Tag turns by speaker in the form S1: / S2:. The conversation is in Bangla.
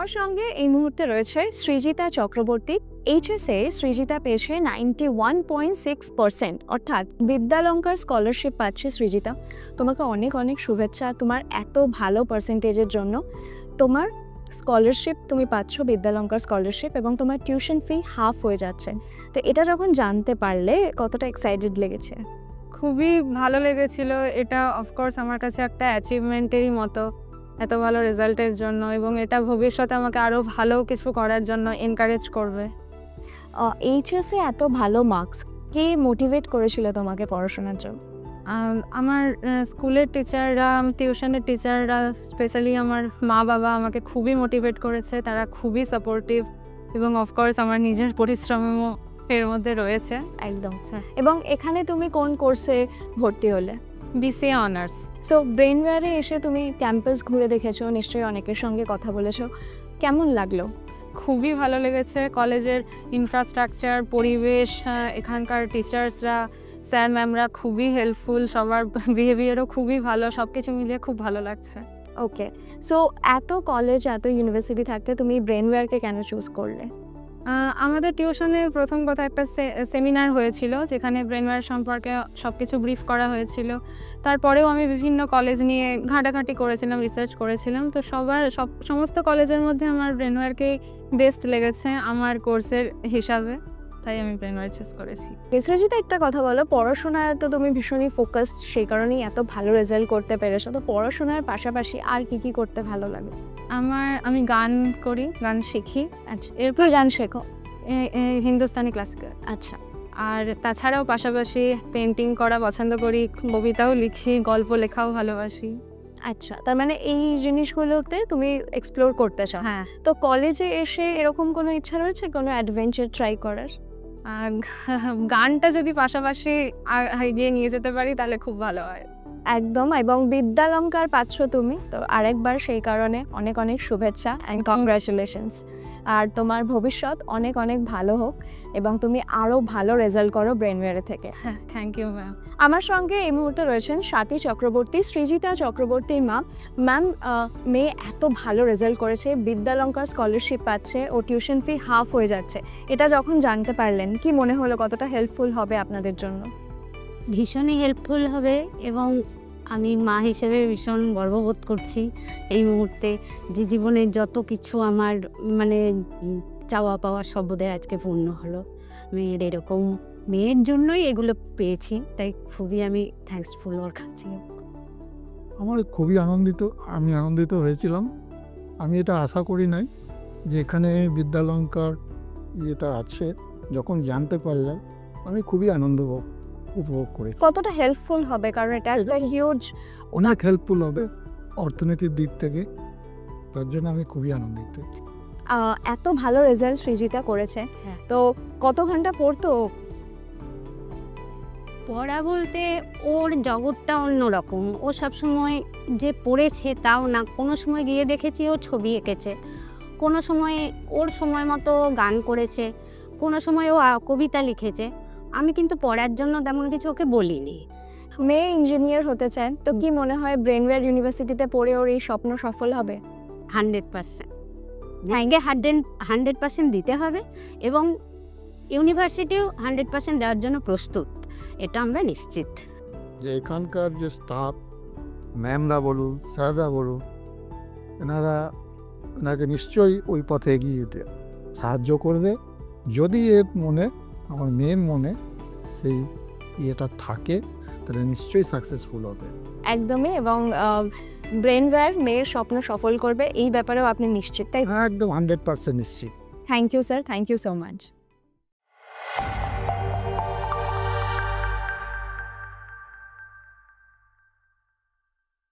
S1: আমার সঙ্গে এই মুহূর্তে রয়েছে সৃজিতা চক্রবর্তী। এইচএসে সৃজিতা পেয়েছে 91.6%, অর্থাৎ বিদ্যালঙ্কার স্কলারশিপ পাচ্ছে সৃজিতা। তোমাকে অনেক অনেক শুভেচ্ছা তোমার এত ভালো পার্সেন্টেজের জন্য। তোমার স্কলারশিপ তুমি পাচ্ছ, বিদ্যালঙ্কার স্কলারশিপ, এবং তোমার টিউশন ফি হাফ হয়ে যাচ্ছে। তো এটা যখন জানতে পারলে কতটা এক্সাইটেড লেগেছে?
S2: খুবই ভালো লেগেছিল। এটা অফকোর্স আমার কাছে একটা অ্যাচিভমেন্টেরই মতো, এত ভালো রেজাল্টের জন্য, এবং এটা ভবিষ্যতে আমাকে আরও ভালো কিছু করার জন্য এনকারেজ করবে।
S1: এইচএসে এত ভালো মার্কস কে মোটিভেট করেছিল তোমাকে পড়াশোনার জন্য?
S2: আমার স্কুলের টিচাররা, টিউশনের টিচাররা, স্পেশালি আমার মা বাবা আমাকে খুবই মোটিভেট করেছে। তারা খুবই সাপোর্টিভ, এবং অফকোর্স আমার নিজের পরিশ্রমও এর মধ্যে রয়েছে।
S1: একদম। এবং এখানে তুমি কোন কোর্সে ভর্তি হলে?
S2: BCA honours.
S1: সো ব্রেনওয়্যারে এসে তুমি ক্যাম্পাস ঘুরে দেখেছো, নিশ্চয়ই অনেকের সঙ্গে কথা বলেছো, কেমন লাগলো?
S2: খুবই ভালো লেগেছে। কলেজের ইনফ্রাস্ট্রাকচার, পরিবেশ, এখানকার টিচার্সরা, স্যার ম্যামরা খুবই হেল্পফুল, সবার বিহেভিয়ারও খুবই ভালো, সব কিছু মিলিয়ে খুব ভালো লাগছে।
S1: ওকে, সো এত কলেজ, এত ইউনিভার্সিটি থাকতে তুমি ব্রেনওয়্যারকে কেন চুজ করলে?
S2: আমাদের টিউশনে প্রথম কথা একটা সেমিনার হয়েছিল, যেখানে ব্রেনওয়্যার সম্পর্কে সব কিছু ব্রিফ করা হয়েছিল। তারপরেও আমি বিভিন্ন কলেজ নিয়ে ঘাঁটাঘাঁটি করেছিলাম, রিসার্চ করেছিলাম। তো সমস্ত কলেজের মধ্যে আমার ব্রেনওয়্যারকেই বেস্ট লেগেছে আমার কোর্সের হিসাবে, তাই আমি ব্রেনওয়্যার চুজ করেছি।
S1: সৃজিতা, একটা কথা বলো, পড়াশোনায় তো তুমি ভীষণই ফোকাসড, সেই কারণেই এত ভালো রেজাল্ট করতে পেরেছো। তো পড়াশোনার পাশাপাশি আর কি করতে ভালো লাগে?
S2: আমি গান করি, গান শিখি।
S1: আচ্ছা, এরপর গান শেখো?
S2: হিন্দুস্তানি ক্লাসিক্যাল।
S1: আচ্ছা।
S2: আর তাছাড়াও পাশাপাশি পেন্টিং করা পছন্দ করি, কবিতাও লিখি, গল্প লেখাও ভালোবাসি।
S1: আচ্ছা, তার মানে এই জিনিসগুলোতে তুমি এক্সপ্লোর করতে চাও?
S2: হ্যাঁ।
S1: তো কলেজে এসে এরকম কোনো ইচ্ছা রয়েছে কোনো অ্যাডভেঞ্চার ট্রাই করার?
S2: গানটা যদি পাশাপাশি এগিয়ে নিয়ে যেতে পারি তাহলে খুব ভালো হয়।
S1: একদম, এবং বিদ্যালঙ্কার পাচ্ছ তুমি, তো আরেকবার সেই কারণে অনেক অনেক শুভেচ্ছা অ্যান্ড কংগ্রাচুলেশনস। আর তোমার ভবিষ্যৎ অনেক অনেক ভালো হোক, এবং তুমি আরও ভালো রেজাল্ট করো ব্রেনওয়্যারে থেকে।
S2: হ্যাঁ, থ্যাংক ইউ ম্যাম।
S1: আমার সঙ্গে এই মুহূর্তে রয়েছেন স্বাতী চক্রবর্তী, সৃজিতা চক্রবর্তীর মা। ম্যাম, মেয়ে এত ভালো রেজাল্ট করেছে, বিদ্যালঙ্কার স্কলারশিপ পাচ্ছে, ও টিউশন ফি হাফ হয়ে যাচ্ছে, এটা যখন জানতে পারলেন কি মনে হলো, কতটা হেল্পফুল হবে আপনাদের জন্য?
S3: ভীষণই হেল্পফুল হবে, এবং আমি মা হিসেবে ভীষণ গর্ববোধ করছি এই মুহূর্তে যে জীবনের যত কিছু আমার চাওয়া পাওয়া সব বোধহয় আজকে পূর্ণ হলো। মেয়ের জন্যই এগুলো পেয়েছি, তাই খুবই আমি থ্যাঙ্কসফুল ওর কাছে।
S4: আমার খুবই আমি আনন্দিত হয়েছিলাম। আমি এটা আশা করি নাই যে এখানে বিদ্যালঙ্কার যেটা আছে, যখন জানতে পারলাম আমি খুবই উপভোগ করেছি।
S1: কতটা হেল্পফুল হবে, কারণ এটা একটা হিউজ,
S4: অনেক হেল্পফুল হবে অর্থনীতির দিক থেকে, তার জন্য আমি খুবই আনন্দিত।
S1: এত ভালো রেজাল্ট সৃজিতা করেছে, তো কত ঘন্টা পড়তো?
S3: পড়া বলতে ওর জগৎটা অন্যরকম। ও সবসময় যে পড়েছে তাও না, কোনো সময় গিয়ে দেখেছি ও ছবি এঁকেছে, কোনো সময় ওর সময় মতো গান করেছে, কোনো সময় ও কবিতা লিখেছে। আমি কিন্তু পড়ার জন্য তেমন কিছু ওকে বলিনি।
S1: মেয়ে ইঞ্জিনিয়ার হতে চান, তো কি মনে হয় ব্রেনওয়্যার ইউনিভার্সিটিতে পড়ে ওর এই স্বপ্ন সফল হবে?
S3: 100%। হ্যাঁ, 100% দিতে হবে, এবং ইউনিভার্সিটিও 100% দেওয়ার জন্য প্রস্তুত, এটা আমরা নিশ্চিত।
S4: যে এখানকার যে স্টাফ, ম্যামরা বলুন, স্যাররা বলুন, এনাকে নিশ্চয়ই ওই পথে এগিয়ে যেতে সাহায্য করবে, যদি আমার মেয়ের মনে সেই ইয়েটা থাকে, তাহলে নিশ্চয়ই সাকসেসফুল হবে।
S1: একদমই, এবং ব্রেনওয়্যার মেয়ের স্বপ্ন সফল করবে, এই ব্যাপারেও আপনি নিশ্চিত? তাই
S4: একদম 100% নিশ্চিত।
S1: Thank you sir, thank you so much.